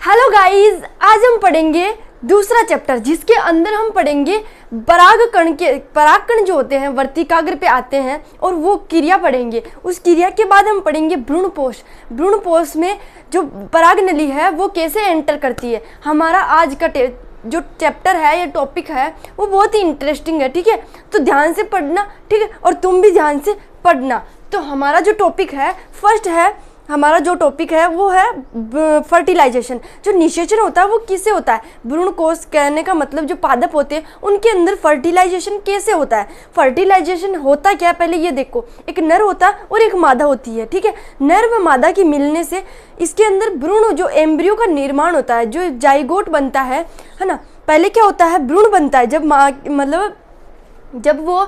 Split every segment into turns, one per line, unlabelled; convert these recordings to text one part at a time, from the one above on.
Hello guys, आज हम पढ़ेंगे दूसरा चैप्टर जिसके अंदर हम पढ़ेंगे परागकण जो होते हैं वर्तिकाग्र पे आते हैं और वो क्रिया पढ़ेंगे। उस क्रिया के बाद हम पढ़ेंगे भ्रूणपोष में जो पराग नली है वो कैसे एंटर करती है। हमारा आज का जो चैप्टर है या टॉपिक है वो बहुत ही इंटरेस्टिंग है, ठीक है। तो ध्यान से पढ़ना, ठीक है, और तुम भी ध्यान से पढ़ना। तो हमारा जो टॉपिक है फर्स्ट है, हमारा जो टॉपिक है वो है फर्टिलाइजेशन। जो निषेचन होता है वो किससे होता है? भ्रूणकोश, कहने का मतलब जो पादप होते हैं उनके अंदर फर्टिलाइजेशन कैसे होता है। फर्टिलाइजेशन होता क्या है पहले ये देखो। एक नर होता है और एक मादा होती है, ठीक है। नर व मादा की मिलने से इसके अंदर भ्रूण जो एम्ब्रियो का निर्माण होता है, जो जाइगोट बनता है ना। पहले क्या होता है, भ्रूण बनता है जब जब वो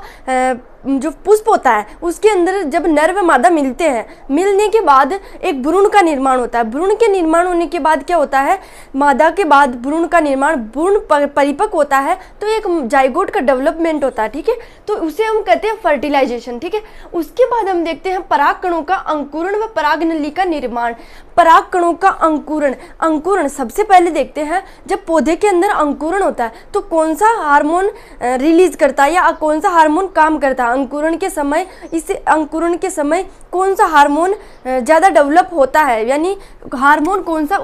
जो पुष्प होता है उसके अंदर जब नर व मादा मिलते हैं, मिलने के बाद एक भ्रूण का निर्माण होता है। भ्रूण के निर्माण होने के बाद क्या होता है, मादा के बाद भ्रूण का निर्माण, भ्रूण परिपक्व होता है तो एक जाइगोट का डेवलपमेंट होता है, ठीक है। तो उसे हम कहते हैं फर्टिलाइजेशन, ठीक है। उसके बाद हम देखते हैं पराग कणों का अंकुरण व पराग नली का निर्माण। पराग कणों का अंकुरण सबसे पहले देखते हैं। जब पौधे के अंदर अंकुरण होता है तो कौन सा हार्मोन रिलीज करता है या कौन सा हार्मोन काम करता है अंकुरण के समय। इस अंकुरण के समय कौन सा हार्मोन ज़्यादा डेवलप होता है, यानी हार्मोन कौन सा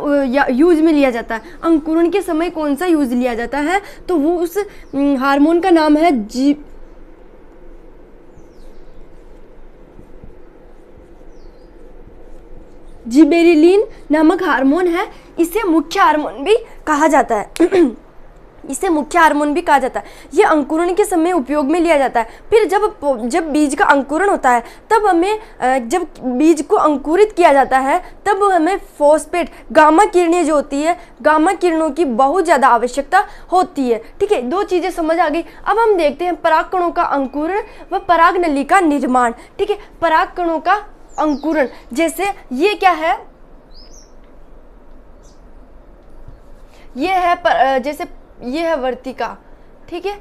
यूज में लिया जाता है, अंकुरण के समय कौन सा यूज लिया जाता है, तो वो उस हार्मोन का नाम है जिबेरेलिन नामक हार्मोन है। इसे मुख्य हार्मोन भी कहा जाता है इसे मुख्य हार्मोन भी कहा जाता है। ये अंकुरण के समय उपयोग में लिया जाता है। फिर जब बीज का अंकुरण होता है तब हमें जब बीज को अंकुरित किया जाता है तब हमें फॉस्फेट, गामा किरणें जो होती है, गामा किरणों की बहुत ज़्यादा आवश्यकता होती है, ठीक है। दो चीज़ें समझ आ गई। अब हम देखते हैं पराग कणों का अंकुरण व पराग नली का निर्माण, ठीक है। पराग कणों का अंकुरण, जैसे ये क्या है, ये है जैसे ये है वर्तिका, ठीक है।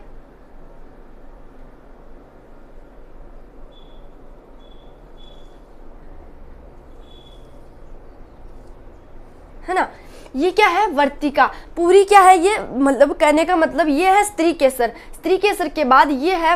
है ना, ये क्या है, वर्तिका। पूरी क्या है ये, मतलब कहने का मतलब ये है स्त्री केसर के बाद ये है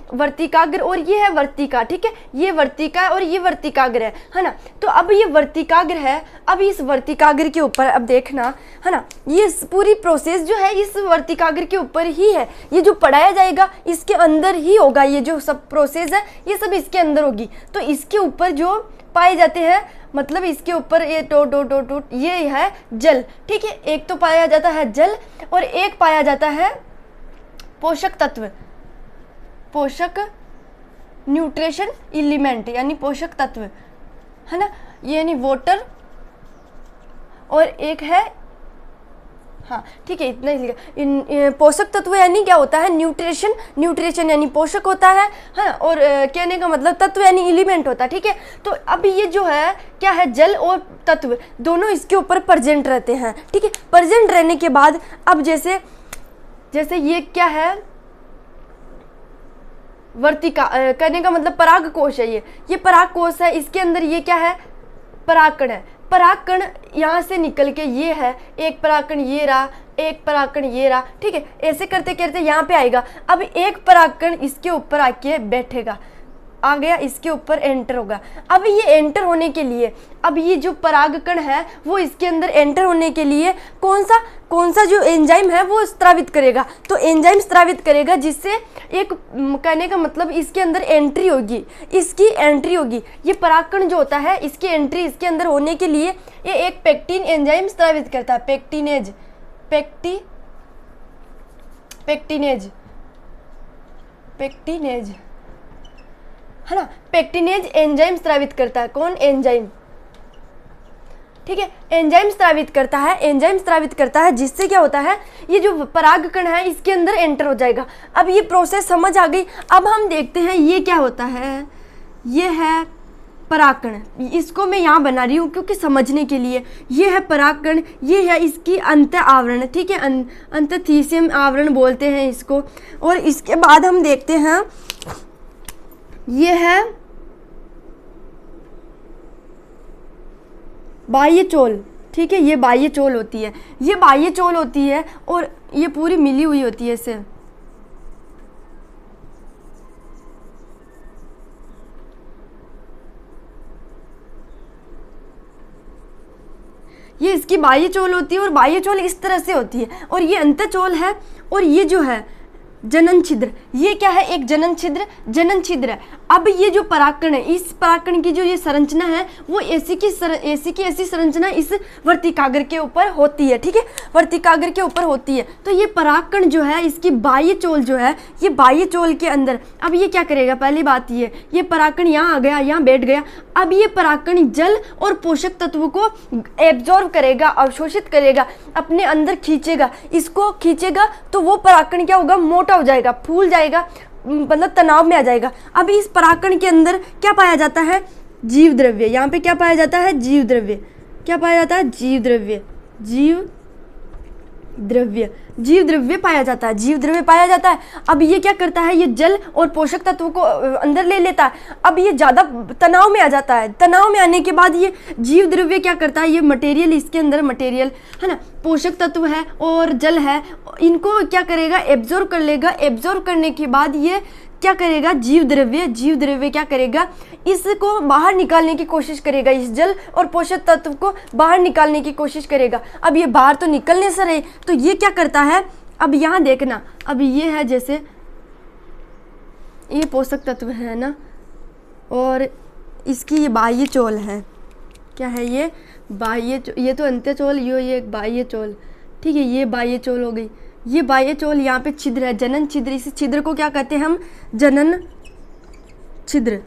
वर्तिकाग्र और ये है वर्तिका, ठीक है। ये वर्तिका है और ये वर्तिकाग्र है ना। तो अब ये वर्तिकाग्र है, अब इस वर्तिकाग्र के ऊपर अब देखना, है ना, ये पूरी प्रोसेस जो है इस वर्तिकाग्र के ऊपर ही है। ये जो पढ़ाया जाएगा इसके अंदर ही होगा, ये जो सब प्रोसेस है ये सब इसके अंदर होगी। तो इसके ऊपर जो पाए जाते हैं, मतलब इसके ऊपर ये ये है जल, ठीक है। एक तो पाया जाता है जल और एक पाया जाता है पोषक तत्व, न्यूट्रिशन एलिमेंट यानी पोषक तत्व, है ना, यानी वाटर, और एक है, हाँ ठीक है, इतना ही लिखा। पोषक तत्व यानी क्या होता है, न्यूट्रिशन यानी पोषक होता है, हाँ, और कहने का मतलब तत्व यानी एलिमेंट होता है, ठीक है। तो अब ये जो है क्या है, जल और तत्व दोनों इसके ऊपर प्रेजेंट रहते हैं, ठीक है। प्रेजेंट रहने के बाद अब जैसे ये क्या है, वर्तिका, कहने का मतलब पराग कोश है, ये पराग कोश है। इसके अंदर ये क्या है, परागकण है। परागकण यहाँ से निकल के ये है, एक परागकण ये रहा, एक परागकण ये रहा, ठीक है। ऐसे करते करते यहाँ पे आएगा। अब एक परागकण इसके ऊपर आके बैठेगा, आ गया, इसके ऊपर एंटर होगा। अब ये एंटर होने के लिए, अब ये जो परागकण है वो इसके अंदर एंटर होने के लिए कौन सा जो एंजाइम है वो स्रावित करेगा। तो एंजाइम स्रावित करेगा जिससे एक, कहने का मतलब इसके अंदर एंट्री होगी, इसकी एंट्री होगी। ये परागकण जो होता है इसकी एंट्री इसके अंदर होने के लिए ये एक पेक्टिन एंजाइम स्रावित करता है, पेक्टिनेज, है ना। पेक्टिनेज एंजाइम स्रावित करता है, कौन, एंजाइम, ठीक है। एंजाइम स्रावित करता है जिससे क्या होता है, ये जो परागकण है इसके अंदर एंटर हो जाएगा। अब ये प्रोसेस समझ आ गई। अब हम देखते हैं ये क्या होता है, ये है परागकण। इसको मैं यहाँ बना रही हूँ क्योंकि समझने के लिए। ये है परागकण, ये है इसकी अंत आवरण, ठीक है, अंतःथीसियम आवरण बोलते हैं इसको। और इसके बाद हम देखते हैं ये है बाह्य चोल, ठीक है, ये बाह्य चोल होती है, ये बाह्य चोल होती है और ये पूरी मिली हुई होती है इससे। ये इसकी बाह्य चोल होती है और बाह्य चोल इस तरह से होती है, और ये अंतःचोल है, और ये जो है जनन छिद्र, ये क्या है, एक जनन छिद्र, जनन छिद्र है। अब ये जो परागकण है, इस परागकण की जो ये संरचना है वो ऐसी की ऐसी संरचना इस वर्तिकाग्र के ऊपर होती है। ठीक है, वर्तिकाग्र के ऊपर होती है। तो ये परागकण जो है, इसकी बाह्य चोल जो है, ये बाह्य चोल के अंदर, अब ये क्या करेगा, पहली बात ये परागकण यहाँ आ गया, यहाँ बैठ गया। अब ये परागकण जल और पोषक तत्व को एब्जॉर्ब करेगा, अवशोषित करेगा, अपने अंदर खींचेगा, इसको खींचेगा, तो वो परागकण क्या होगा, मोटा हो जाएगा, फूल जाएगा, मतलब तनाव में आ जाएगा। अब इस परागकण के अंदर क्या पाया जाता है, जीव द्रव्य। यहाँ पे क्या पाया जाता है, जीव द्रव्य। क्या पाया जाता है, जीव द्रव्य, जीव द्रव्य, जीव द्रव्य पाया जाता है, जीव द्रव्य पाया जाता है। अब ये क्या करता है, ये जल और पोषक तत्वों को अंदर ले लेता है। अब ये ज़्यादा तनाव में आ जाता है, तनाव में आने के बाद ये जीव द्रव्य क्या करता है, ये मटेरियल, इसके अंदर मटेरियल है ना, पोषक तत्व है और जल है, इनको क्या करेगा, एब्जॉर्ब कर लेगा। एब्जॉर्ब करने के बाद ये क्या करेगा, जीव द्रव्य क्या करेगा, इसको बाहर निकालने की कोशिश करेगा, इस जल और पोषक तत्व को बाहर निकालने की कोशिश करेगा। अब ये बाहर तो निकलने से रहे, तो ये क्या करता है, अब यहाँ देखना, अब ये है जैसे ये पोषक तत्व है ना, और इसकी ये बाह्य चोल है, क्या है ये बाह्य, ये तो अंत्यचोल, ये एक बाह्य चोल। ठीक है, ये बाह्य चोल हो गई, ये बाह्य चोल, यहाँ पे छिद्र है, जनन छिद्र। इस छिद्र को क्या कहते हैं हम, जनन छिद्र,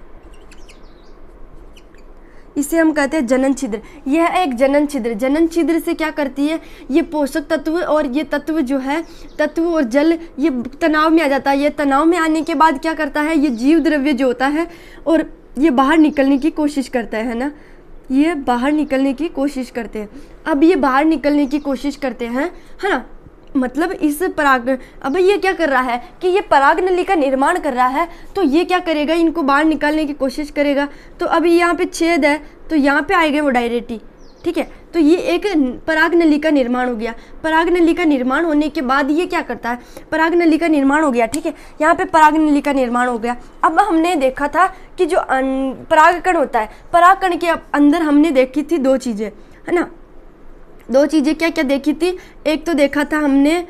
इसे हम कहते हैं जनन छिद्र। यह एक जनन छिद्र, जनन छिद्र से क्या करती है, ये पोषक तत्व और ये तत्व जो है, तत्व और जल, ये तनाव में आ जाता है। ये तनाव में आने के बाद क्या करता है, ये जीव द्रव्य जो होता है, और ये बाहर निकलने की कोशिश करता है ना, ये बाहर निकलने की कोशिश करते हैं। अब ये बाहर निकलने की कोशिश करते हैं, है ना, मतलब इस पराग, अब ये क्या कर रहा है कि ये पराग नली का निर्माण कर रहा है, तो ये क्या करेगा, इनको बाहर निकालने की कोशिश करेगा। तो अभी यहाँ पे छेद है, तो यहाँ पे आएगा वो डायरेक्ट। ठीक है, तो ये एक पराग नली का निर्माण हो गया। पराग नली का निर्माण होने के बाद ये क्या करता है, पराग नली का निर्माण हो गया। ठीक है, यहाँ पे पराग नली का निर्माण हो गया। अब हमने देखा था कि जो परागकण होता है, परागकण के अंदर हमने देखी थी दो चीज़ें, है ना, दो चीज़ें क्या क्या देखी थी। एक तो देखा था हमने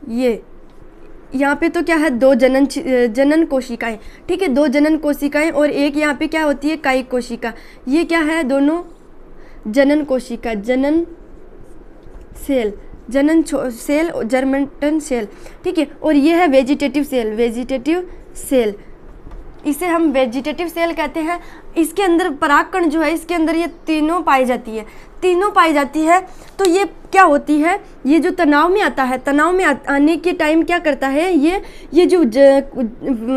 ये, यहाँ पे तो क्या है, दो जनन कोशिकाएं। ठीक है, दो जनन कोशिकाएं, और एक यहाँ पे क्या होती है, कायिक कोशिका। ये क्या है, दोनों जनन कोशिका, जनन सेल, जनन सेल, जर्मेंटन सेल। ठीक है, और ये है वेजिटेटिव सेल, वेजिटेटिव सेल, इसे हम वेजिटेटिव सेल कहते हैं। इसके अंदर परागकण जो है, इसके अंदर ये तीनों पाई जाती है, तीनों पाई जाती है। तो ये क्या होती है, ये जो तनाव में आता है, तनाव में आने के टाइम क्या करता है, ये जो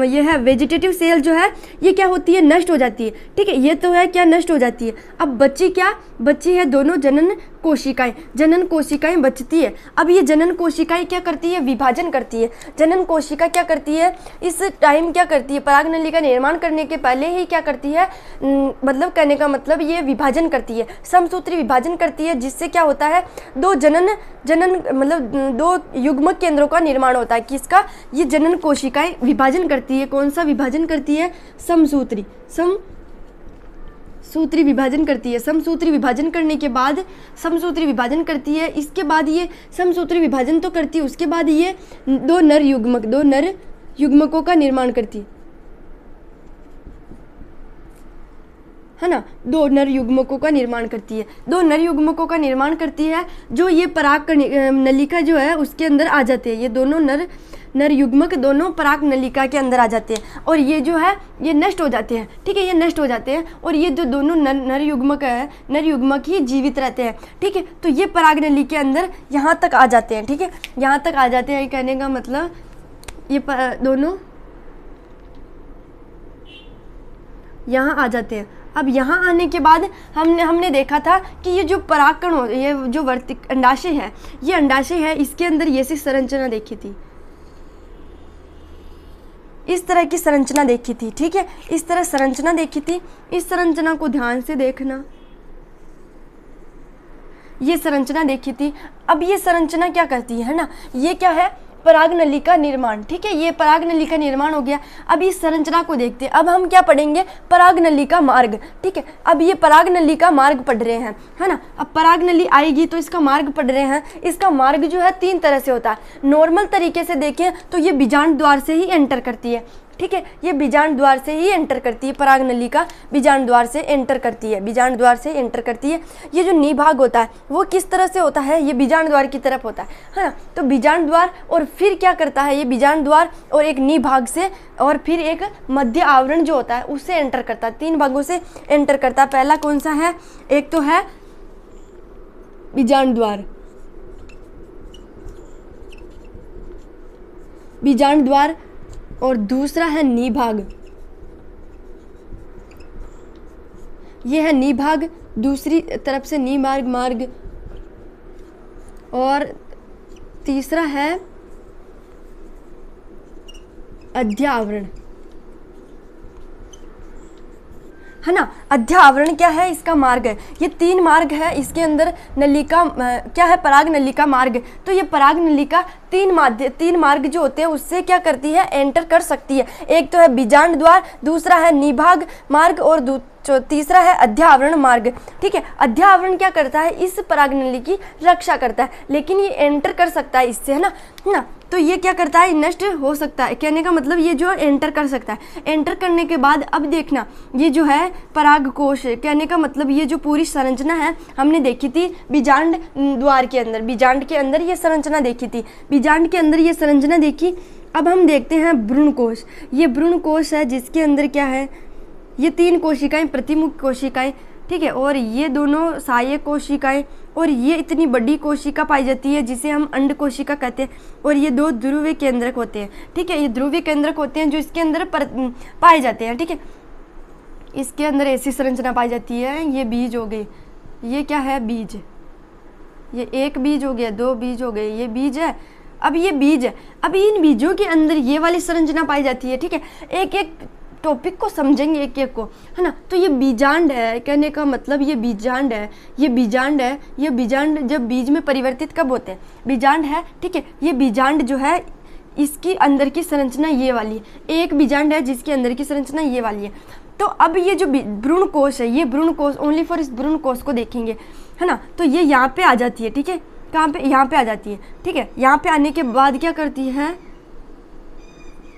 ये है वेजिटेटिव सेल जो है, ये क्या होती है, नष्ट हो जाती है। ठीक है, ये तो है क्या, नष्ट हो जाती है। अब बची क्या, बची है दोनों जनन कोशिकाएं, जनन कोशिकाएं बचती है। अब ये जनन कोशिकाएं क्या करती है, विभाजन करती है। जनन कोशिका क्या करती है, इस टाइम क्या करती है, पराग नली का निर्माण करने के पहले ही क्या करती है, मतलब कहने का मतलब ये विभाजन करती है, समसूत्री विभाजन करती है, जिससे क्या होता है, दो जनन मतलब दो युग्मक केंद्रों का निर्माण होता है। किसका, ये जनन कोशिकाएं विभाजन करती है। कौन सा विभाजन करती है, समसूत्री, समसूत्री विभाजन करती है। समसूत्री विभाजन करने के बाद, समसूत्री विभाजन करती है, इसके बाद ये समसूत्री विभाजन तो करती है, उसके बाद ये दो नर युग्मकों का निर्माण करती है ना, दो नर युग्मकों का निर्माण करती है, दो नर युग्मकों का निर्माण करती है, जो ये पराग नलिका जो है उसके अंदर आ जाते हैं। ये दोनों नर युग्मक दोनों पराग नलिका के अंदर आ जाते हैं, और ये जो है ये नष्ट हो जाते हैं। ठीक है, ये नष्ट हो जाते हैं, और ये जो दोनों नर युग्मक है, नर युग्मक ही जीवित रहते हैं। ठीक है, तो ये पराग नली के अंदर यहाँ तक आ जाते हैं। ठीक है, यहाँ तक आ जाते हैं, कहने का मतलब ये दोनों यहाँ आ जाते हैं। अब यहाँ आने के बाद हमने देखा था कि ये जो परागकण हो, ये जो अंडाशय है, ये अंडाशय है, इसके अंदर ये सी संरचना देखी थी, इस तरह की संरचना देखी थी। ठीक है, इस तरह संरचना देखी थी। इस संरचना को ध्यान से देखना, ये संरचना देखी थी। अब ये संरचना क्या करती है ना, ये क्या है, परागनली का निर्माण। ठीक है, ये परागनली का निर्माण हो गया। अब इस संरचना को देखते हैं। अब हम क्या पढ़ेंगे, परागनली का मार्ग। ठीक है, अब ये परागनली का मार्ग पढ़ रहे हैं, है ना। अब परागनली आएगी तो इसका मार्ग पढ़ रहे हैं। इसका मार्ग जो है 3 तरह से होता है। नॉर्मल तरीके से देखें तो ये बीजांड द्वार से ही एंटर करती है। ठीक है, ये बीजांड द्वार से ही एंटर करती है, परागनली का बीजांड द्वार से एंटर करती है, बीजांड द्वार से एंटर करती है। ये जो निभाग होता है वो किस तरह से होता है, ये बीजांड द्वार की तरफ होता है ना। तो बीजांड द्वार और फिर क्या करता है, ये बीजांड द्वार और एक निभाग से और फिर एक मध्य आवरण जो होता है उससे एंटर करता है। 3 भागों से एंटर करता है। पहला कौन सा है, एक तो है बीजांड द्वार, बीजांड द्वार, और दूसरा है निभाग। ये है निभाग, दूसरी तरफ से निमार्ग मार्ग, और तीसरा है अध्यावरण, है ना। अध्यावरण क्या है, इसका मार्ग है। ये 3 मार्ग है इसके अंदर। नलिका क्या है, पराग नलिका मार्ग। तो ये पराग नलिका 3 मार्ग जो होते हैं उससे क्या करती है, एंटर कर सकती है। एक तो है बीजांड द्वार, दूसरा है निभाग मार्ग, और तीसरा है अध्यावरण मार्ग। ठीक है, अध्यावरण क्या करता है, इस परागनली की रक्षा करता है, लेकिन ये एंटर कर सकता है इससे, है ना। तो ये क्या करता है, नष्ट हो सकता है। कहने का मतलब ये जो एंटर कर सकता है। एंटर करने के बाद अब देखना, ये जो है परागकोश, कहने का मतलब ये जो पूरी संरचना है हमने देखी थी बीजांड द्वार के अंदर, बीजांड के अंदर ये संरचना देखी थी, बीजांड के अंदर ये संरचना देखी। अब हम देखते हैं भ्रूणकोश। ये भ्रूणकोश है जिसके अंदर क्या है, ये 3 कोशिकाएं, प्रतिमुख कोशिकाएं। ठीक है, और ये दोनों सहायक कोशिकाएं, और ये इतनी बड़ी कोशिका पाई जाती है जिसे हम अंड कोशिका कहते हैं, और ये 2 ध्रुवीय केंद्रक होते हैं। ठीक है, ये ध्रुवीय केंद्रक होते हैं जो इसके अंदर पाए जाते हैं। ठीक है, इसके अंदर ऐसी संरचना पाई जाती है। ये बीज हो गए, ये क्या है, बीज, ये 1 बीज हो गया, 2 बीज हो गए, ये बीज है। अब ये बीज है, अब इन बीजों के अंदर ये वाली संरचना पाई जाती है। ठीक है, एक एक टॉपिक को समझेंगे एक एक को, है ना। तो ये बीजांड है, कहने का मतलब ये बीजांड है, ये बीजांड है। ये बीजांड जब बीज में परिवर्तित कब होते हैं, बीजांड है। ठीक है, ये बीजांड जो है इसकी अंदर की संरचना ये वाली है। एक बीजांड है जिसके अंदर की संरचना ये वाली है। तो अब ये जो भ्रूणकोश है, ये भ्रूणकोश ओनली फॉर इस भ्रूणकोश को देखेंगे, है ना। तो ये यहाँ पे आ जाती है। ठीक है, कहाँ पे, यहाँ पे आ जाती है। ठीक है, यहाँ पे आने के बाद क्या करती है,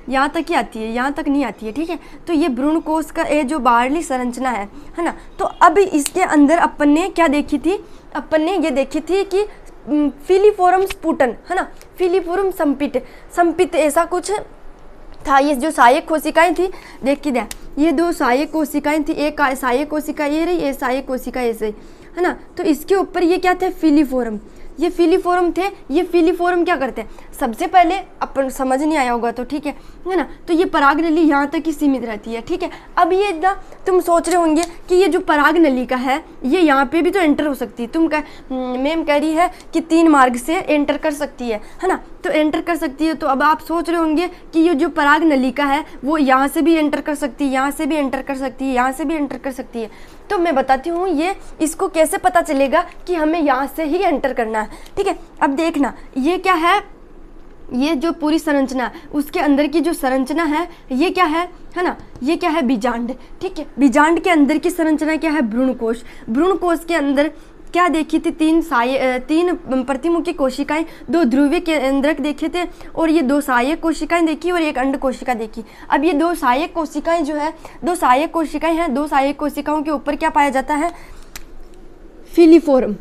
यहाँ तक ही आती है, यहाँ तक नहीं आती है। ठीक है, तो ये भ्रूणकोश का ये जो बाहरली संरचना है ना। तो अब इसके अंदर अपन ने क्या देखी थी, अपन ने ये देखी थी कि फिलीफोरम स्पुटन, है ना, फिलीफोरम संपित ऐसा कुछ था। ये जो सहायक कोशिकाएं थी, देखी दे, ये 2 सहायक कोशिकाएं थी, एक सहायक कोशिका ये रही, एक सहायक कोशिका ऐसे, है ना। तो इसके ऊपर ये क्या थे, फिलीफोरम, ये फिलीफोरम थे। ये फिलीफोरम क्या करते हैं, सबसे पहले अपन समझ नहीं आया होगा तो ठीक है ना। तो ये परागनली यहाँ तक ही सीमित रहती है। ठीक है, अब ये ना तुम सोच रहे होंगे कि ये जो परागनली का है ये यहाँ पे भी तो एंटर हो सकती है। मैम कह रही है कि 3 मार्ग से एंटर कर सकती है ना, तो एंटर कर सकती है। तो अब आप सोच रहे होंगे कि ये जो परागनली का है वो यहाँ से भी एंटर कर सकती है, यहाँ से भी एंटर कर सकती है, यहाँ से भी एंटर कर सकती है। तो मैं बताती हूँ ये इसको कैसे पता चलेगा कि हमें यहाँ से ही एंटर करना है। ठीक है, अब देखना ये क्या है, ये जो पूरी संरचना है उसके अंदर की जो संरचना है ये क्या है ना, ये क्या है, बीजांड। ठीक है, बीजांड के अंदर की संरचना क्या है, भ्रूणकोश। भ्रूणकोश के अंदर क्या देखी थी, 3 प्रतिमुखी कोशिकाएं, 2 ध्रुवीय केंद्रक देखे थे, और ये 2 सहायक कोशिकाएं देखी और एक अंड कोशिका देखी। अब ये 2 सहायक कोशिकाएं जो है, 2 सहायक कोशिकाएं हैं, 2 सहायक कोशिकाओं के ऊपर क्या पाया जाता है, फिलीफोरम।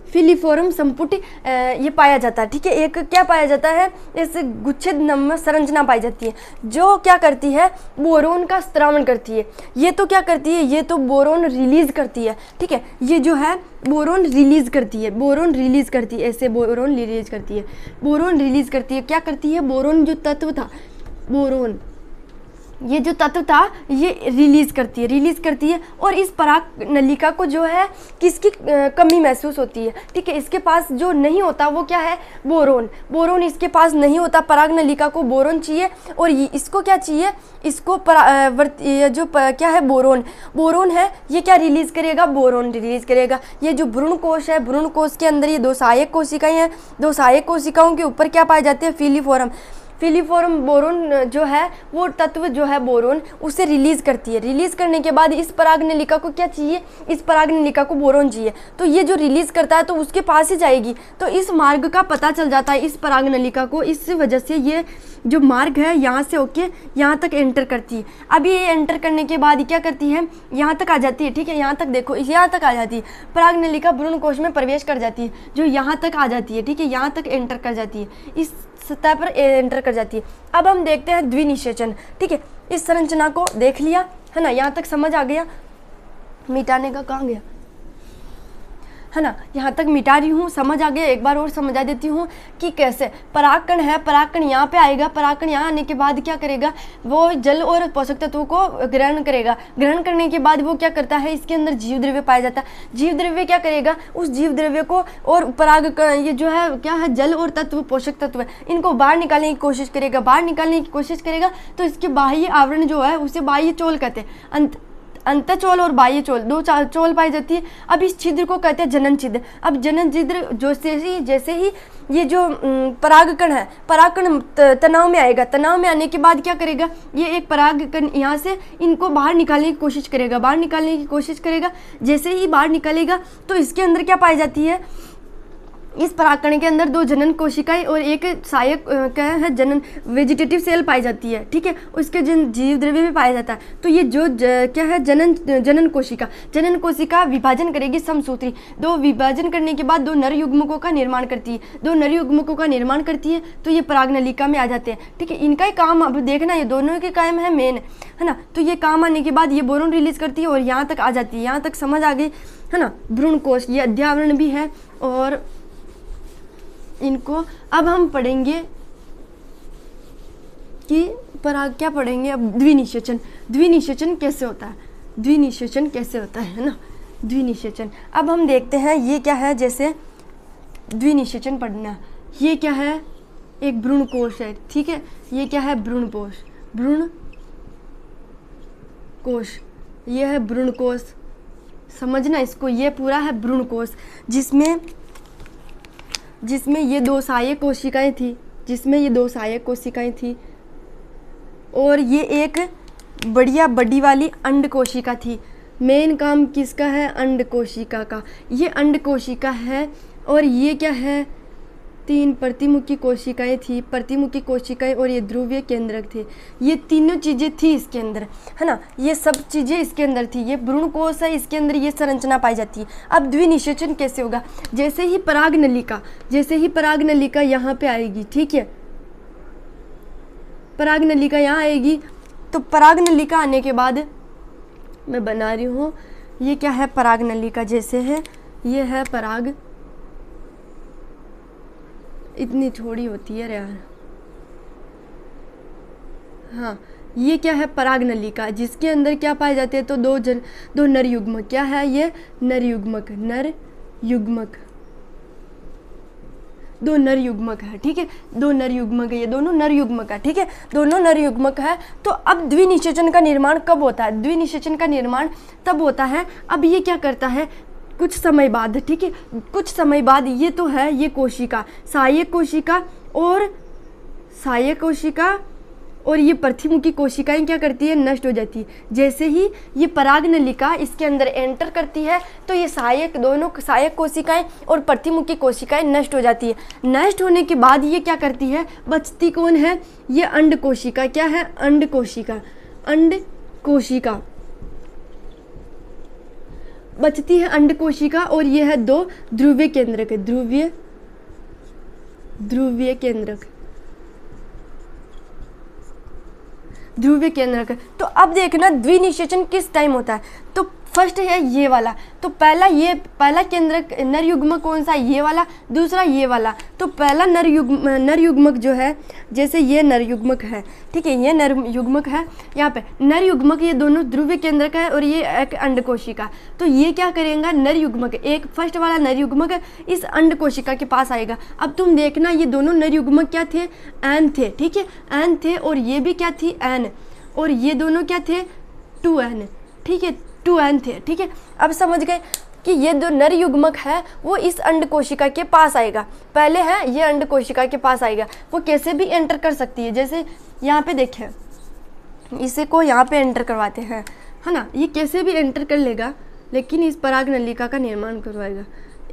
फिलीफोरम संपुटी ये पाया जाता है। ठीक है, एक क्या पाया जाता है, ऐसे गुच्छेद नम संरचना पाई जाती है जो क्या करती है, बोरोन का स्त्रावण करती है। ये तो क्या करती है, ये तो बोरोन रिलीज करती है। ठीक है, ये जो है बोरोन रिलीज करती है, बोरोन रिलीज करती है, ऐसे बोरोन रिलीज करती है, बोरोन रिलीज करती है। क्या करती है, बोरोन जो तत्व था, बोरोन ये जो तत्व था ये रिलीज करती है और इस पराग नलिका को जो है किसकी कमी महसूस होती है, ठीक है। इसके पास जो नहीं होता वो क्या है, बोरोन इसके पास नहीं होता। पराग नलिका को बोरोन चाहिए और इसको क्या चाहिए, इसको क्या है, बोरोन है, ये क्या रिलीज करेगा, बोरोन रिलीज करेगा। ये जो भ्रूण कोश है, भ्रूण कोश के अंदर ये 2 सहायक कोशिकाएं हैं। 2 सहायक कोशिकाओं के ऊपर क्या पाए जाते हैं, फिलीफोरम बोरोन जो है वो तत्व जो है बोरोन उसे रिलीज करती है। रिलीज करने के बाद इस पराग नलिका को क्या चाहिए, इस पराग नलिका को बोरोन चाहिए, तो ये जो रिलीज करता है तो उसके पास ही जाएगी। तो इस मार्ग का पता चल जाता है इस पराग नलिका को, इस वजह से ये जो मार्ग है यहाँ से होके यहाँ तक एंटर करती है। अब ये एंटर करने के बाद क्या करती है, यहाँ तक आ जाती है, ठीक है। यहाँ तक देखो, यहाँ तक आ जाती है, पराग नलिका भ्रूण कोश में प्रवेश कर जाती है, जो यहाँ तक आ जाती है, ठीक है। यहाँ तक एंटर कर जाती है, इस सतह पर एंटर कर जाती है। अब हम देखते हैं द्विनिषेचन, ठीक है। इस संरचना को देख लिया है ना, यहाँ तक समझ आ गया। मिटाने का कहाँ गया, है ना, यहाँ तक मिटा रही हूँ, समझ आ गया। एक बार और समझा देती हूँ कि कैसे परागकण है, परागकण यहाँ पे आएगा, परागकण यहाँ आने के बाद क्या करेगा, वो जल और पोषक तत्वों को ग्रहण करेगा। ग्रहण करने के बाद वो क्या करता है, इसके अंदर जीव द्रव्य पाया जाता है। जीव द्रव्य क्या करेगा, उस जीव द्रव्य को और परागकण ये जो है क्या है, जल और तत्व, पोषक तत्व है, इनको बाहर निकालने की कोशिश करेगा। तो इसके बाह्य आवरण जो है उसे बाह्य चोल कहते हैं। अंतःचोल और बाह्य चोल, 2 चोल पाई जाती है। अब इस छिद्र को कहते हैं जनन छिद्र। अब जनन छिद्र जैसे ही ये जो परागकण है, परागकण तनाव में आएगा, तनाव में आने के बाद क्या करेगा, ये एक परागकण यहाँ से इनको बाहर निकालने की कोशिश करेगा। जैसे ही बाहर निकालेगा तो इसके अंदर क्या पाई जाती है, इस परागकण के अंदर 2 जनन कोशिकाएं और एक सहायक क्या है, जनन वेजिटेटिव सेल पाई जाती है, ठीक है। उसके जीव द्रव्य भी पाया जाता है। तो ये जो क्या है, जनन कोशिका विभाजन करेगी समसूत्री। 2 विभाजन करने के बाद 2 नर युग्मकों का निर्माण करती है। 2 नर युग्मकों का निर्माण करती है तो ये पराग नलिका में आ जाते हैं, ठीक है। इनका ही काम अब देखना, ये दोनों के काम है मेन, है ना। तो ये काम आने के बाद ये बोरोन रिलीज करती है और यहाँ तक आ जाती है। यहाँ तक समझ आ गई, है ना। भ्रूण कोश ये अध्यावरण भी है और इनको अब हम पढ़ेंगे कि पराग क्या पढ़ेंगे अब, द्विनिषेचन कैसे होता है, ना, द्विनिषेचन। अब हम देखते हैं ये क्या है, जैसे द्विनिषेचन पढ़ना, ये क्या है, एक भ्रूण कोश है, ठीक है। ये क्या है, भ्रूण कोश, ये है भ्रूण कोश, समझना इसको, ये पूरा है भ्रूण कोश, जिसमें ये 2 सहायक कोशिकाएं थी, और ये एक बड़ी वाली अंड कोशिका थी। मेन काम किसका है, अंड कोशिका का। ये अंड कोशिका है और ये क्या है, 3 प्रतिमुखी कोशिकाएं थी, प्रतिमुखी कोशिकाएं और ये ध्रुवीय केंद्रक थे। ये तीनों चीज़ें थी इसके अंदर, है ना, ये सब चीज़ें इसके अंदर थी। ये भ्रूण कोश है, इसके अंदर ये संरचना पाई जाती है। अब द्विनिषेचन कैसे होगा, जैसे ही पराग नलिका यहाँ पे आएगी, ठीक है, पराग नलिका यहाँ आएगी, तो पराग नलिका आने के बाद मैं बना रही हूँ, ये क्या है, पराग नलिका जैसे है, ये है पराग, इतनी थोड़ी होती है यार, हाँ, ये क्या है, पराग नलिका, जिसके अंदर क्या पाए जाते हैं, तो 2 नर युग्मक, क्या है ये, नर युग्मक, 2 नर युग्मक है, ठीक है। 2 नर युग्मक है, ये दोनों नर युग्मक है, ठीक है, दोनों नर युग्मक है। तो अब द्विनिषेचन का निर्माण कब होता है, द्विनिषेचन का निर्माण तब होता है, अब ये क्या करता है, कुछ समय बाद, ठीक है, कुछ समय बाद ये तो है, ये कोशिका, सहायक कोशिका और ये प्रतिमुखी कोशिकाएं क्या करती है, नष्ट हो जाती है। जैसे ही ये पराग नलिका इसके अंदर एंटर करती है तो ये दोनों सहायक कोशिकाएं और प्रतिमुखी कोशिकाएं नष्ट हो जाती है। नष्ट होने के बाद ये क्या करती है, बचती कौन है, ये अंड कोशिका, क्या है, अंड कोशिका बचती है, अंड कोशिका, और ये है 2 ध्रुवीय केंद्रक, ध्रुवीय केंद्रक। तो अब देखना द्विनिषेचन किस टाइम होता है, तो फर्स्ट है ये वाला, तो पहला केंद्रक नर युग्मक कौन सा, ये वाला, दूसरा ये वाला। तो पहला नर युग्मक जो है, जैसे ये नर युग्मक है, ठीक है, ये नर युग्मक है, यहाँ पे नर युग्मक, ये दोनों ध्रुवीय केंद्रक है और ये एक अंडकोशिका। तो ये क्या करेगा, नर युग्मक, एक फर्स्ट वाला नर युग्मक इस अंडकोशिका के पास आएगा। अब तुम देखना ये दोनों नर युग्मक क्या थे, एन थे, ठीक है, एन थे, और ये भी क्या थी, एन, और ये दोनों क्या थे, 2n, ठीक है, 2n थे, ठीक है। अब समझ गए कि ये जो नर युग्मक है वो इस अंडकोशिका के पास आएगा, पहले है ये अंडकोशिका के पास आएगा, वो कैसे भी एंटर कर सकती है। जैसे यहाँ पे देखें, इसे को यहाँ पे एंटर करवाते हैं, है ना, ये कैसे भी एंटर कर लेगा, लेकिन इस पराग नलिका का निर्माण करवाएगा।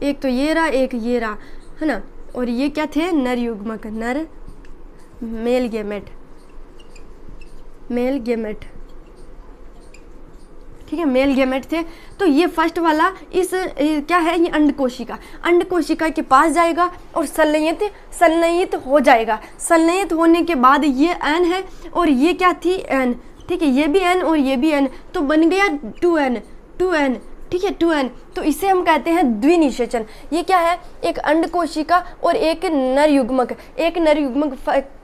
एक तो ये रहा, एक ये रहा, है ना, और ये क्या थे, नर युग्मक, नर मेल गेमेट, मेल गेमेट, ठीक है, मेल गेमेट थे। तो ये फर्स्ट वाला क्या है, ये अंडकोशिका के पास जाएगा और संलयित हो जाएगा। संलयित होने के बाद ये एन है और ये क्या थी, एन, ठीक है, ये भी एन और ये भी एन, तो बन गया 2n, ठीक है, 2n। तो इसे हम कहते हैं द्विनिषेचन। ये क्या है, एक अंडकोशिका और एक नर युग्मक,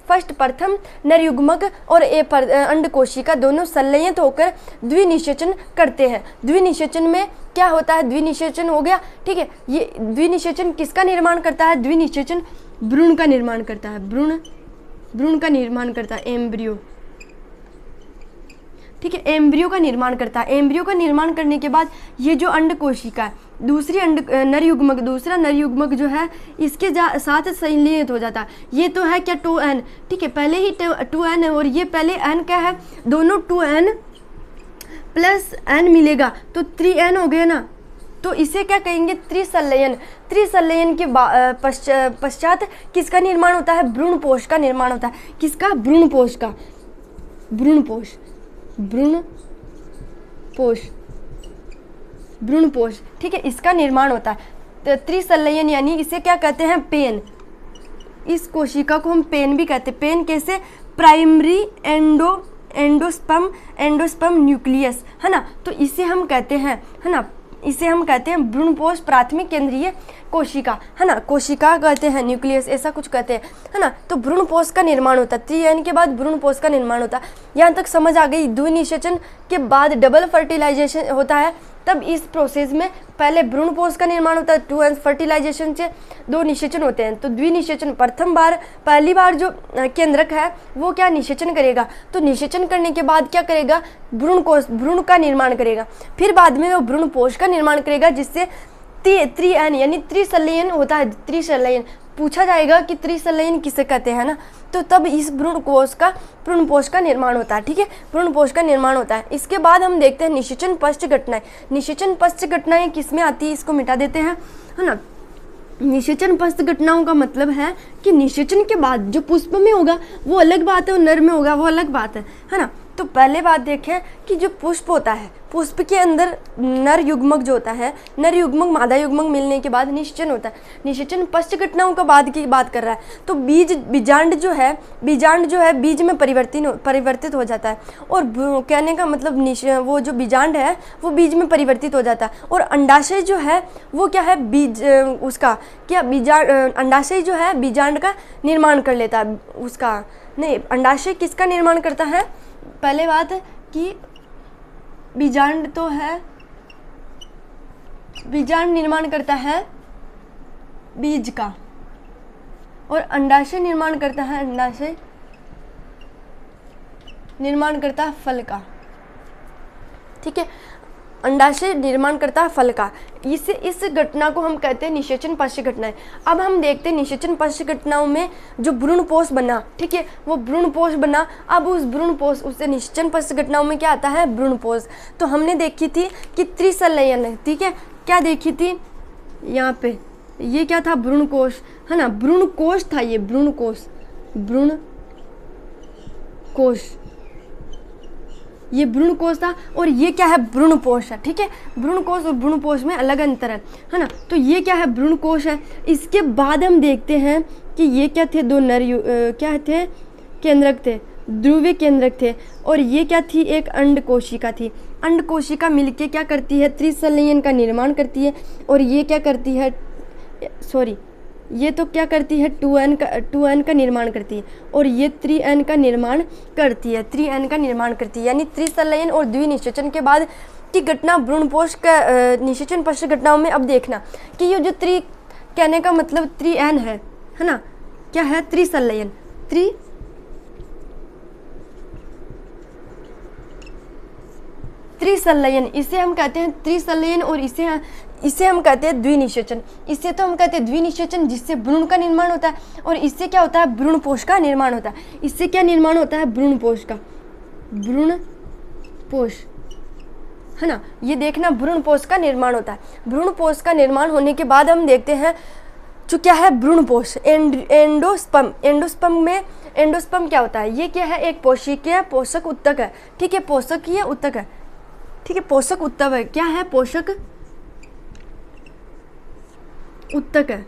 फर्स्ट प्रथम नर युग्मक और अंडकोशिका दोनों संलयित होकर द्विनिषेचन करते हैं। द्विनिषेचन में क्या होता है, द्विनिषेचन हो गया, ठीक है। ये द्विनिषेचन किसका निर्माण करता है, द्विनिषेचन भ्रूण का निर्माण करता है, भ्रूण का निर्माण करता है, एम्ब्रियो, ठीक है, एम्ब्रियो का निर्माण करता है। एम्ब्रियो का निर्माण करने के बाद ये जो अंडकोशिका है, दूसरा नर युग्मक जो है इसके साथ संलयित हो जाता है। ये तो है क्या, 2n, ठीक है, पहले ही 2n है और ये पहले n क्या है, दोनों 2n प्लस n मिलेगा तो 3n हो गया ना। तो इसे क्या कहेंगे, त्रिसंलयन। त्रिसंलयन के पश्चात किसका निर्माण होता है, भ्रूणपोष का निर्माण होता है। किसका, भ्रूणपोष का, भ्रूणपोष, ठीक है, इसका निर्माण होता है। त्रिसंलयन यानी इसे क्या कहते हैं, पेन। इस कोशिका को हम पेन भी कहते हैं। पेन कैसे, प्राइमरी एंडोस्पर्म न्यूक्लियस, है ना, तो इसे हम कहते हैं, है ना, इसे हम कहते हैं भ्रूणपोष प्राथमिक केंद्रीय कोशिका, है ना, कोशिका कहते हैं, न्यूक्लियस ऐसा कुछ कहते हैं, है ना। तो भ्रूणपोष का निर्माण होता है, 3n के बाद भ्रूणपोष का निर्माण होता है। यहाँ तक समझ आ गई। द्विनिषेचन के बाद डबल फर्टिलाइजेशन होता है, तब इस प्रोसेस में पहले भ्रूणपोष का निर्माण होता है, 2n फर्टिलाइजेशन से 2 निषेचन होते हैं। तो द्विनिषेचन पहली बार जो केंद्रक है वो क्या निषेचन करेगा, तो निषेचन करने के बाद क्या करेगा, भ्रूण का निर्माण करेगा, फिर बाद में वो भ्रूणपोष का निर्माण करेगा, जिससे 3n यानी त्रिसंलयन होता है। त्रिसंलयन पूछा जाएगा कि त्रिसंलयन किसे कहते हैं ना, तो तब इस भ्रूणपोष का निर्माण होता है, ठीक है, भ्रूणपोष का निर्माण होता है। इसके बाद हम देखते हैं निषेचन पश्च घटनाएं। निषेचन पश्च घटनाएं किसमें आती है, इसको मिटा देते हैं, है ना। निषेचन पश्च घटनाओं का मतलब है कि निषेचन के बाद जो पुष्प में होगा वो अलग बात है और नर में होगा वो अलग बात है ना। तो पहले बात देखें कि जो पुष्प होता है, पुष्प के अंदर नर युग्मक जो होता है, नर युग्मक मादा युग्मक मिलने के बाद निषेचन होता है। निषेचन पश्च घटनाओं का बाद की बात कर रहा है। तो बीजांड जो है बीज में परिवर्तित हो जाता है, और कहने का मतलब वो जो बीजांड है वो बीज में परिवर्तित हो जाता है। और अंडाशय जो है वो क्या है, अंडाशय जो है बीजांड का निर्माण कर लेता है। उसका नहीं, अंडाशय किसका निर्माण करता है, पहले बात है कि बीजांड तो है, बीजांड निर्माण करता है बीज का, और अंडाशय निर्माण करता है, अंडाशय निर्माण करता है फल का, ठीक है, अंडाशय निर्माण करता है फल का। इस घटना को हम कहते हैं निषेचन पश्च घटनाएं। अब हम देखते हैं निषेचन पश्च घटनाओं में जो भ्रूणपोष बना, ठीक है, वो भ्रूणपोष बना। अब उस भ्रूणपोष उससे निषेचन पश्च घटनाओं में क्या आता है, भ्रूणपोष। तो हमने देखी थी कि त्रिसंलयन है, ठीक है, क्या देखी थी यहाँ पे, ये क्या था, भ्रूणकोश, है ना, भ्रूणकोश था ये, भ्रूणकोश, ये भ्रूणकोश था, और ये क्या है, भ्रूणपोष है, ठीक है। भ्रूणकोश और भ्रूणपोष में अलग अंतर है ना। तो ये क्या है, भ्रूणकोश है। इसके बाद हम देखते हैं कि ये क्या थे, 2 क्या थे, केंद्रक थे, ध्रुवीय केंद्रक थे। और ये क्या थी, एक अंड कोशिका थी। अंड कोशिका मिलके क्या करती है, त्रिसंलयन का निर्माण करती है। और ये क्या करती है, ये तो क्या करती है, 2n का निर्माण करती है। और ये 3n का निर्माण करती है, 3n का निर्माण करती है। यानी त्रिसंलयन और द्विनिषेचन के बाद की घटना भ्रूणपोष का निषेचन पश्चात घटनाओं में अब देखना कि ये जो कहने का मतलब 3n है ना, क्या है, त्रिसंलयन। त्रिसंलयन इसे हम कहते हैं त्रिसंलयन, और इसे हम कहते हैं द्विनिषेचन। इसे तो हम कहते हैं द्विनिषेचन, जिससे भ्रूण का निर्माण होता है। और इससे क्या होता है, भ्रूणपोष का निर्माण होता है। इससे क्या निर्माण होता है, भ्रूणपोष का, भ्रूणपोष, है ना। ये देखना, भ्रूणपोष का निर्माण होता है। भ्रूणपोष का निर्माण होने के बाद हम देखते हैं जो क्या है, भ्रूणपोष, एंडोस्पर्म। एंडोस्पर्म क्या होता है, ये क्या है, एक पोषकीय पोषक उत्तक है। ठीक है, पोषकीय उत्तक है। ठीक है, पोषक उत्तक है। क्या है, पोषक उत्तक है।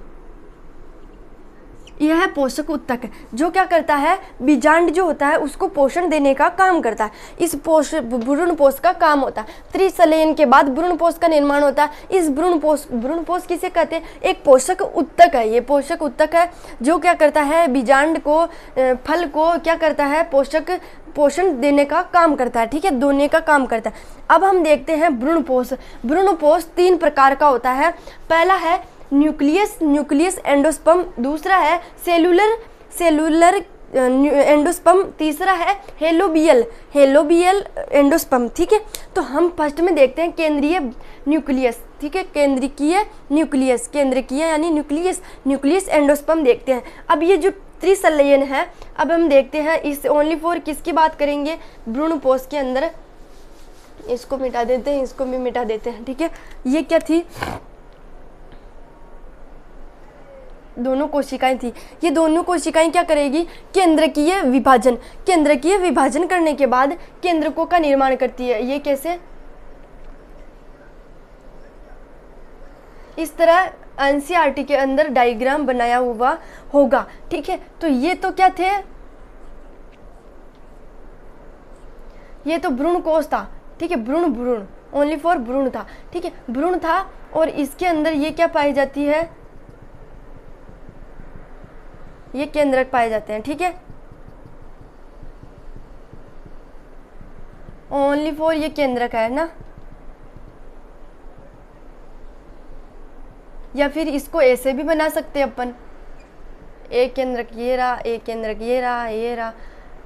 यह है पोषक उत्तक है, जो क्या करता है, बीजांड जो होता है उसको पोषण देने का काम करता है। इस भ्रूणपोष का काम होता है। त्रिसंलयन के बाद भ्रूणपोष का निर्माण होता है। इस भ्रूणपोष किसे कहते हैं, एक पोषक उत्तक है। ये पोषक उत्तक है जो क्या करता है, बीजांड को, फल को क्या करता है, पोषण देने का काम करता है। ठीक है, दोने का काम करता है। अब हम देखते हैं भ्रूणपोष। भ्रूणपोष 3 प्रकार का होता है। पहला है न्यूक्लियस एंडोस्पर्म, दूसरा है सेलुलर एंडोस्पर्म, तीसरा है हेलोबियल एंडोस्पर्म। ठीक है, तो हम फर्स्ट में देखते हैं केंद्रीय न्यूक्लियस। ठीक है, केंद्रीय यानी न्यूक्लियस एंडोस्पर्म देखते हैं। अब ये जो त्रिसंलयन है, अब हम देखते हैं इस ओनली फॉर किसकी बात करेंगे, भ्रूणपोष के अंदर। इसको मिटा देते हैं, इसको भी मिटा देते हैं। ठीक है, ये क्या थी, दोनों कोशिकाएं थी। ये दोनों कोशिकाएं क्या करेगी, केंद्रकीय विभाजन करने के बाद केंद्रकों का निर्माण करती है। ये कैसे, इस तरह एनसीईआरटी के अंदर डायग्राम बनाया हुआ होगा। ठीक है, तो ये तो क्या थे, ये तो भ्रूणकोश था। ठीक है, भ्रूण ओनली फॉर भ्रूण था। ठीक है, भ्रूण था, और इसके अंदर ये क्या पाई जाती है, ये केंद्रक पाए जाते हैं। ठीक है, ओनली फॉर ये केंद्रक है ना, या फिर इसको ऐसे भी बना सकते हैं अपन, एक केंद्रक ये रहा, एक केंद्रक ये रहा,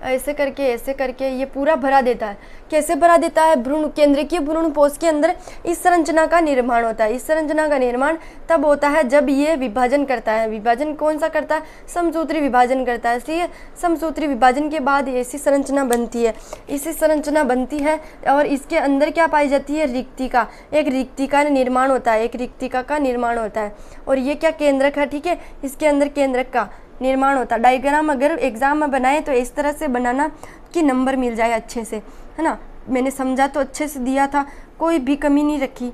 ऐसे करके ये पूरा भरा देता है। कैसे भरा देता है, केंद्रकीय भ्रूणपोष के अंदर इस संरचना का निर्माण होता है। इस संरचना का निर्माण तब होता है जब ये विभाजन करता है। विभाजन कौन सा करता है, समसूत्री विभाजन करता है। इसलिए समसूत्री विभाजन के बाद ऐसी संरचना बनती है। इसी संरचना बनती है और इसके अंदर क्या पाई जाती है, रिक्तिका। एक रिक्तिका निर्माण होता है, एक रिक्तिका का निर्माण होता है। और ये क्या, केंद्रक है। ठीक है, इसके अंदर केंद्रक का निर्माण होता है। डायग्राम अगर एग्जाम में बनाए तो इस तरह से बनाना कि नंबर मिल जाए अच्छे से, है ना। मैंने समझा तो अच्छे से दिया था, कोई भी कमी नहीं रखी।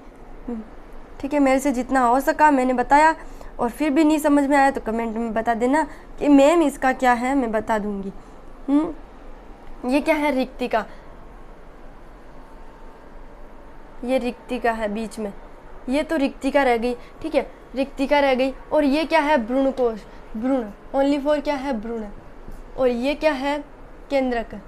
ठीक है, मेरे से जितना हो सका मैंने बताया, और फिर भी नहीं समझ में आया तो कमेंट में बता देना कि मैम इसका क्या है, मैं बता दूंगी। ये क्या है, रिक्तिका। ये रिक्तिका है बीच में, ये तो रिक्तिका रह गई। ठीक है, रिक्तिका रह गई। और ये क्या है, भ्रूणकोश, भ्रूण ओनली फॉर क्या है, भ्रूण। और ये क्या है, केंद्रक।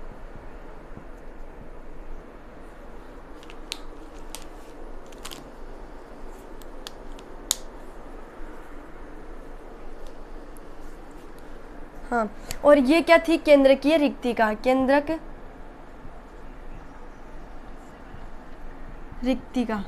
हाँ, और ये क्या थी, केंद्रकीय रिक्तिका, केंद्रक रिक्तिका।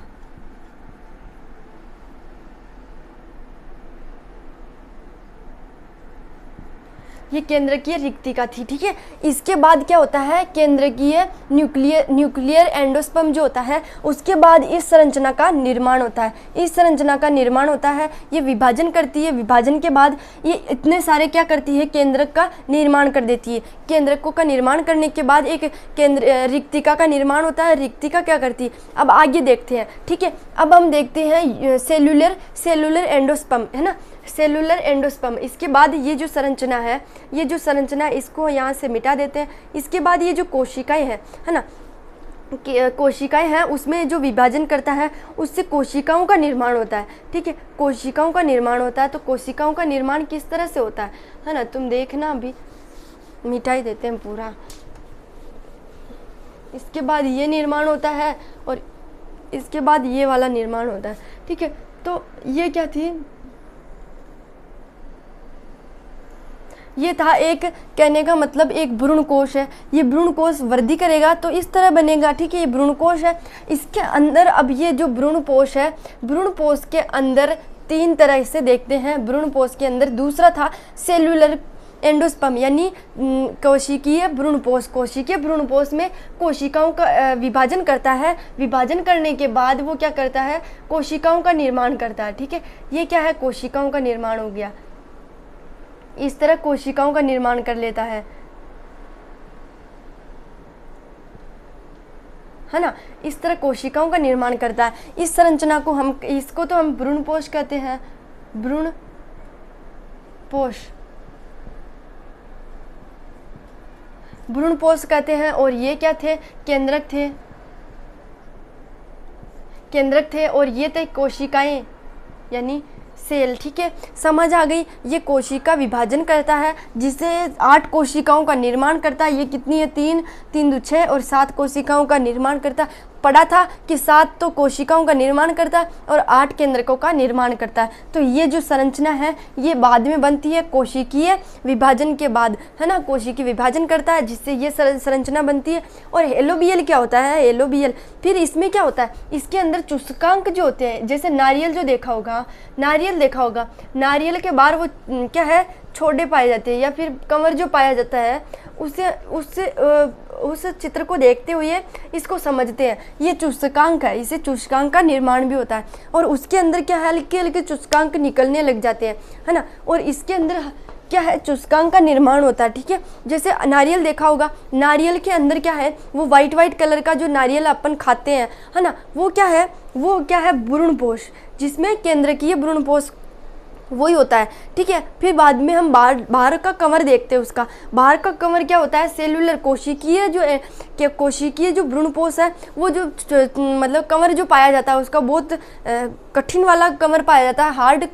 ये केंद्रकीय रिक्तिका थी। ठीक है, इसके बाद क्या होता है, केंद्रकीय न्यूक्लियर एंडोस्पर्म जो होता है, उसके बाद इस संरचना का निर्माण होता है। इस संरचना का निर्माण होता है, ये विभाजन करती है। विभाजन के बाद ये इतने सारे क्या करती है, केंद्रक का निर्माण कर देती है। केंद्रकों का निर्माण करने के बाद एक रिक्तिका का निर्माण होता है। रिक्तिका क्या करती है, अब आगे देखते हैं। ठीक है, अब हम देखते हैं सेलुलर एंडोस्पर्म, है ना। Cellular endosperm. इसके बाद ये जो संरचना है, ये जो संरचना इसको यहाँ से मिटा देते हैं। इसके बाद ये जो कोशिकाएं हैं, है ना, कोशिकाएं हैं, उसमें जो विभाजन करता है उससे कोशिकाओं का निर्माण होता है। ठीक है, कोशिकाओं का निर्माण होता है। तो कोशिकाओं का निर्माण किस तरह से होता है ना, तुम देखना, अभी मिटा ही देते हैं पूरा। इसके बाद ये निर्माण होता है और इसके बाद ये वाला निर्माण होता है। ठीक है, तो ये क्या थी, ये था एक, कहने का मतलब एक भ्रूणकोश है। ये भ्रूणकोश वृद्धि करेगा तो इस तरह बनेगा। ठीक है, ये भ्रूणकोश है। इसके अंदर अब ये जो भ्रूणपोष है, भ्रूणपोष के अंदर 3 तरह से देखते हैं। भ्रूणपोष के अंदर दूसरा था सेलुलर एंडोस्पर्म, यानी कोशिकीय भ्रूणपोष। कोशिकीय भ्रूणपोष में कोशिकाओं का विभाजन करता है। विभाजन करने के बाद वो क्या करता है, कोशिकाओं का निर्माण करता है। ठीक है, ये क्या है, कोशिकाओं का निर्माण हो गया। इस तरह कोशिकाओं का निर्माण कर लेता है ना, इस तरह कोशिकाओं का निर्माण करता है। इस संरचना को हम, इसको तो हम भ्रूणपोष कहते हैं, भ्रूणपोष कहते हैं। और ये क्या थे, केंद्रक थे और ये थे कोशिकाएं यानी सेल। ठीक है, समझ आ गई। ये कोशिका विभाजन करता है जिससे 8 कोशिकाओं का निर्माण करता है। ये कितनी है, 3 2 6 और 7 कोशिकाओं का निर्माण करता है। पढ़ा था कि 7 तो कोशिकाओं का निर्माण करता है और 8 केंद्रकों का निर्माण करता है। तो ये जो संरचना है ये बाद में बनती है, कोशिकीय विभाजन के बाद, है ना। कोशिकीय विभाजन करता है जिससे ये संरचना बनती है। और हेलोबियल क्या होता है, हेलोबियल, फिर इसमें क्या होता है, इसके अंदर चुस्कांक जो होते हैं, जैसे नारियल जो देखा होगा, नारियल के बाहर वो क्या है, छोड़े पाए जाते हैं या फिर कमर जो पाया जाता है, उस चित्र को देखते हुए इसको समझते हैं। ये चुस्कांक है, इसे चुस्कांक का निर्माण भी होता है और उसके अंदर क्या है, हल्के हल्के चुस्कांक निकलने लग जाते हैं, है ना। और इसके अंदर क्या है, चुस्कांक का निर्माण होता है। ठीक है, जैसे नारियल देखा होगा, नारियल के अंदर क्या है, वो वाइट कलर का जो नारियल अपन खाते हैं, है ना, वो क्या है भ्रूणपोष, जिसमें केंद्रकीय भ्रूणपोष वही होता है। ठीक है, फिर बाद में हम बाहर का कवर देखते हैं। उसका बाहर का कवर क्या होता है, सेलुलर कोशिकीय जो भ्रूणपोष है, वो जो मतलब कवर जो पाया जाता है उसका बहुत कठिन वाला कवर पाया जाता है, हार्ड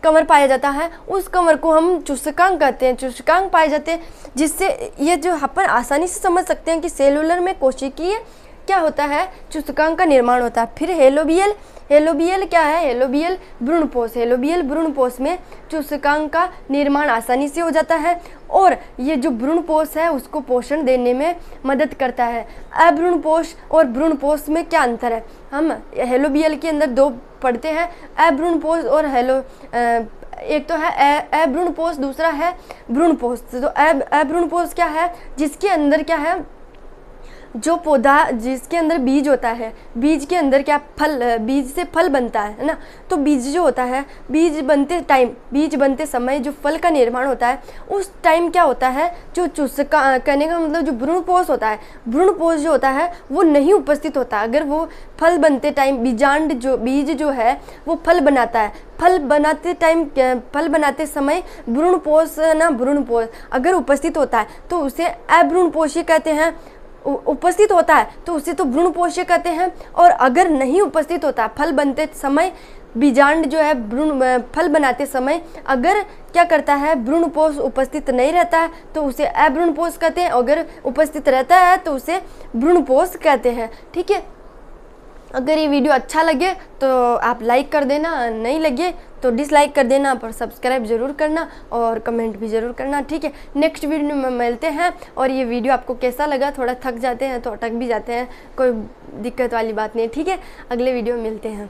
कवर पाया जाता है। उस कवर को हम चुस्कांक कहते हैं, चुस्कांक पाए जाते हैं, जिससे ये जो अपन आसानी से समझ सकते हैं कि सेलुलर में कोशिकीय क्या होता है, चुस्कांक का निर्माण होता है। फिर हेलोबियल क्या है, हेलोबियल भ्रूणपोष में चुस्कांक का निर्माण आसानी से हो जाता है और ये जो भ्रूणपोष है उसको पोषण देने में मदद करता है। अभ्रूणपोष और भ्रूणपोष में क्या अंतर है, हम हेलोबियल के अंदर 2 पढ़ते हैं, अभ्रूणपोष और एक तो है अभ्रूणपोष, दूसरा है भ्रूणपोष। तो अभ्रूणपोष क्या है, जिसके अंदर क्या है, जो पौधा जिसके अंदर बीज होता है, बीज के अंदर क्या बीज से फल बनता है ना। तो बीज जो होता है, बीज बनते समय जो फल का निर्माण होता है, उस टाइम क्या होता है, जो चुस्का कहने का मतलब जो भ्रूणपोष होता है, भ्रूणपोष जो होता है वो नहीं उपस्थित होता। अगर वो फल बनते टाइम बीज जो है वो फल बनाता है, फल बनाते समय भ्रूणपोष अगर उपस्थित होता है तो उसे अभ्रूणपोषी कहते हैं। उपस्थित होता है तो उसे तो भ्रूणपोषी कहते हैं। और अगर नहीं उपस्थित होता, फल बनते समय बीजांड जो है फल बनाते समय अगर क्या करता है, भ्रूणपोष उपस्थित नहीं रहता है तो उसे अभ्रूणपोष कहते हैं। अगर उपस्थित रहता है तो उसे भ्रूणपोष कहते हैं। ठीक है, अगर ये वीडियो अच्छा लगे तो आप लाइक कर देना, नहीं लगे तो डिसलाइक कर देना, पर सब्सक्राइब जरूर करना और कमेंट भी जरूर करना। ठीक है, नेक्स्ट वीडियो में मिलते हैं। और ये वीडियो आपको कैसा लगा, थोड़ा थक जाते हैं तो अटक भी जाते हैं, कोई दिक्कत वाली बात नहीं। ठीक है, अगले वीडियो में मिलते हैं।